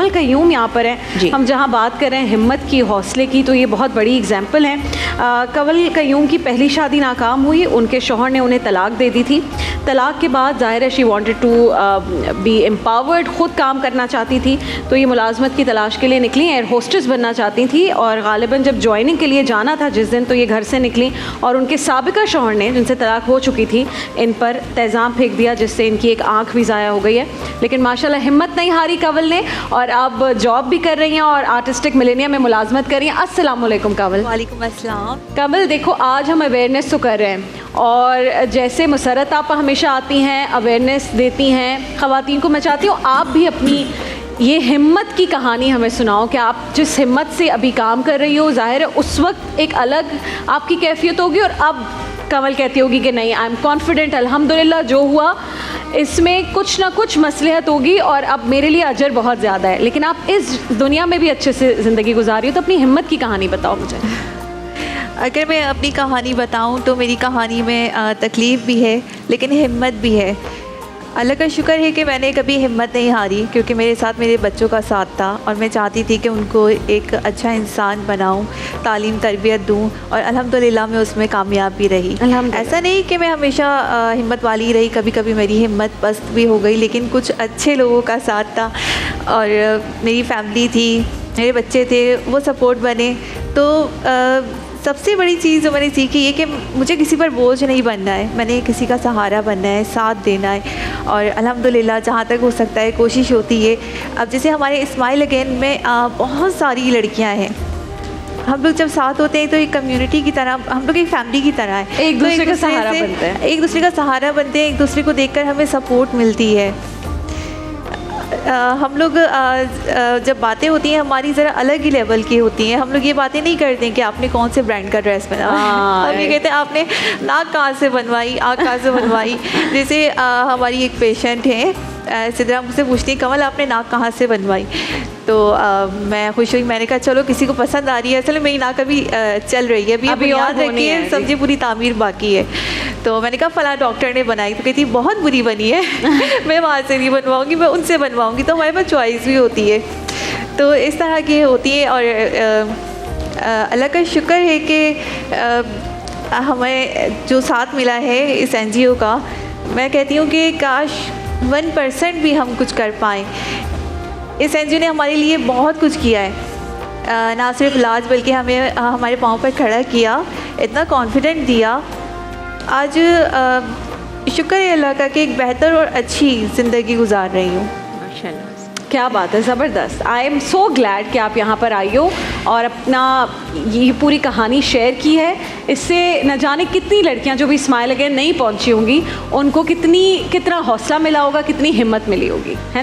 कमल कयूम यहाँ पर हैं। हम जहाँ बात कर रहे हैं हिम्मत की, हौसले की, तो ये बहुत बड़ी एग्जाम्पल है। कमल कयूम की पहली शादी नाकाम हुई, उनके शौहर ने उन्हें तलाक दे दी थी। तलाक के बाद ज़ाहिर है she wanted to be empowered, ख़ुद काम करना चाहती थी, तो ये मुलाजमत की तलाश के लिए निकली, एयर होस्टेस बनना चाहती थी। और गालिबन जब ज्वाइनिंग के लिए जाना था जिस दिन, तो ये घर से निकली और उनके साबिका शौहर ने, जिनसे तलाक हो चुकी थी, इन पर तेज़ाम फेंक दिया, जिससे इनकी एक आँख भी ज़ाया हो गई है। लेकिन माशाल्लाह हिम्मत नहीं हारी कवल ने, और अब जॉब भी कर रही हैं और आर्टिस्टिक मिलेनियम में मुलाजमत कर रही हैं। अस्सलाम वालेकुम कवल। वालेकुम अस्सलाम। कवल देखो, आज हम अवेयरनेस तो कर रहे हैं, और जैसे मुसरत आप हमेशा आती हैं, अवेयरनेस देती हैं ख़वातीन को, मैं चाहती हूँ आप भी अपनी ये हिम्मत की कहानी हमें सुनाओ कि आप जिस हिम्मत से अभी काम कर रही हो, ज़ाहिर है उस वक्त एक अलग आपकी कैफियत होगी, और अब कमल कहती होगी कि नहीं, आई एम कॉन्फिडेंट, अल्हम्दुलिल्लाह जो हुआ इसमें कुछ ना कुछ मसलहत होगी और अब मेरे लिए अजर बहुत ज़्यादा है। लेकिन आप इस दुनिया में भी अच्छे से ज़िंदगी गुजारी हो, तो अपनी हिम्मत की कहानी बताओ मुझे। अगर मैं अपनी कहानी बताऊं तो मेरी कहानी में तकलीफ़ भी है लेकिन हिम्मत भी है। अल्लाह का शुक्र है कि मैंने कभी हिम्मत नहीं हारी, क्योंकि मेरे साथ मेरे बच्चों का साथ था और मैं चाहती थी कि उनको एक अच्छा इंसान बनाऊं, तालीम तरबियत दूं, और अल्हम्दुलिल्लाह मैं उसमें कामयाब भी रही। ऐसा नहीं कि मैं हमेशा हिम्मत वाली रही, कभी कभी मेरी हिम्मत पस्त भी हो गई, लेकिन कुछ अच्छे लोगों का साथ था और मेरी फैमिली थी, मेरे बच्चे थे, वो सपोर्ट बने। तो सबसे बड़ी चीज़ जो मैंने सीखी ये कि मुझे किसी पर बोझ नहीं बनना है, मैंने किसी का सहारा बनना है, साथ देना है, और अल्हम्दुलिल्लाह जहाँ तक हो सकता है कोशिश होती है। अब जैसे हमारे स्माइल अगेन में बहुत सारी लड़कियाँ हैं, हम लोग जब साथ होते हैं तो एक कम्युनिटी की तरह, हम लोग एक फैमिली की तरह है, एक दूसरे का सहारा बनते हैं, एक दूसरे का सहारा बनते हैं, एक दूसरे को देखकर हमें सपोर्ट मिलती है। हम लोग जब बातें होती हैं हमारी ज़रा अलग ही लेवल की होती हैं। हम लोग ये बातें नहीं करते कि आपने कौन से ब्रांड का ड्रेस पहना, हम ये कहते हैं आपने नाक कहाँ से बनवाई, आँख कहाँ से बनवाई। जैसे हमारी एक पेशेंट है सिद्रा, मुझसे पूछती है कमल आपने नाक कहाँ से बनवाई, तो मैं खुश हुई, मैंने कहा चलो किसी को पसंद आ रही है। असल मेरी नाक अभी चल रही है, अभी याद रखिए समझे पूरी तामीर बाकी है। तो मैंने कहा फ़लाँ डॉक्टर ने बनाई, तो कहती बहुत बुरी बनी है मैं वहाँ से नहीं बनवाऊँगी, मैं उनसे बनवाऊँगी। तो हमारे पास चॉइस भी होती है, तो इस तरह की होती है। और अल्लाह का शुक्र है कि हमें जो साथ मिला है इस NGO का, मैं कहती हूँ कि काश 1% भी हम कुछ कर पाएँ। इस NGO ने हमारे लिए बहुत कुछ किया है, ना सिर्फ इलाज बल्कि हमें हमारे पाँव पर खड़ा किया, इतना कॉन्फिडेंट दिया। आज शुक्र है अल्लाह का कि एक बेहतर और अच्छी ज़िंदगी गुजार रही हूँ। माशाल्लाह, क्या बात है, ज़बरदस्त। आई एम सो ग्लैड कि आप यहाँ पर आई हो और अपना ये पूरी कहानी शेयर की है। इससे न जाने कितनी लड़कियाँ जो भी स्माइल अगेन नहीं पहुँची होंगी, उनको कितना हौसला मिला होगा, कितनी हिम्मत मिली होगी, है ना।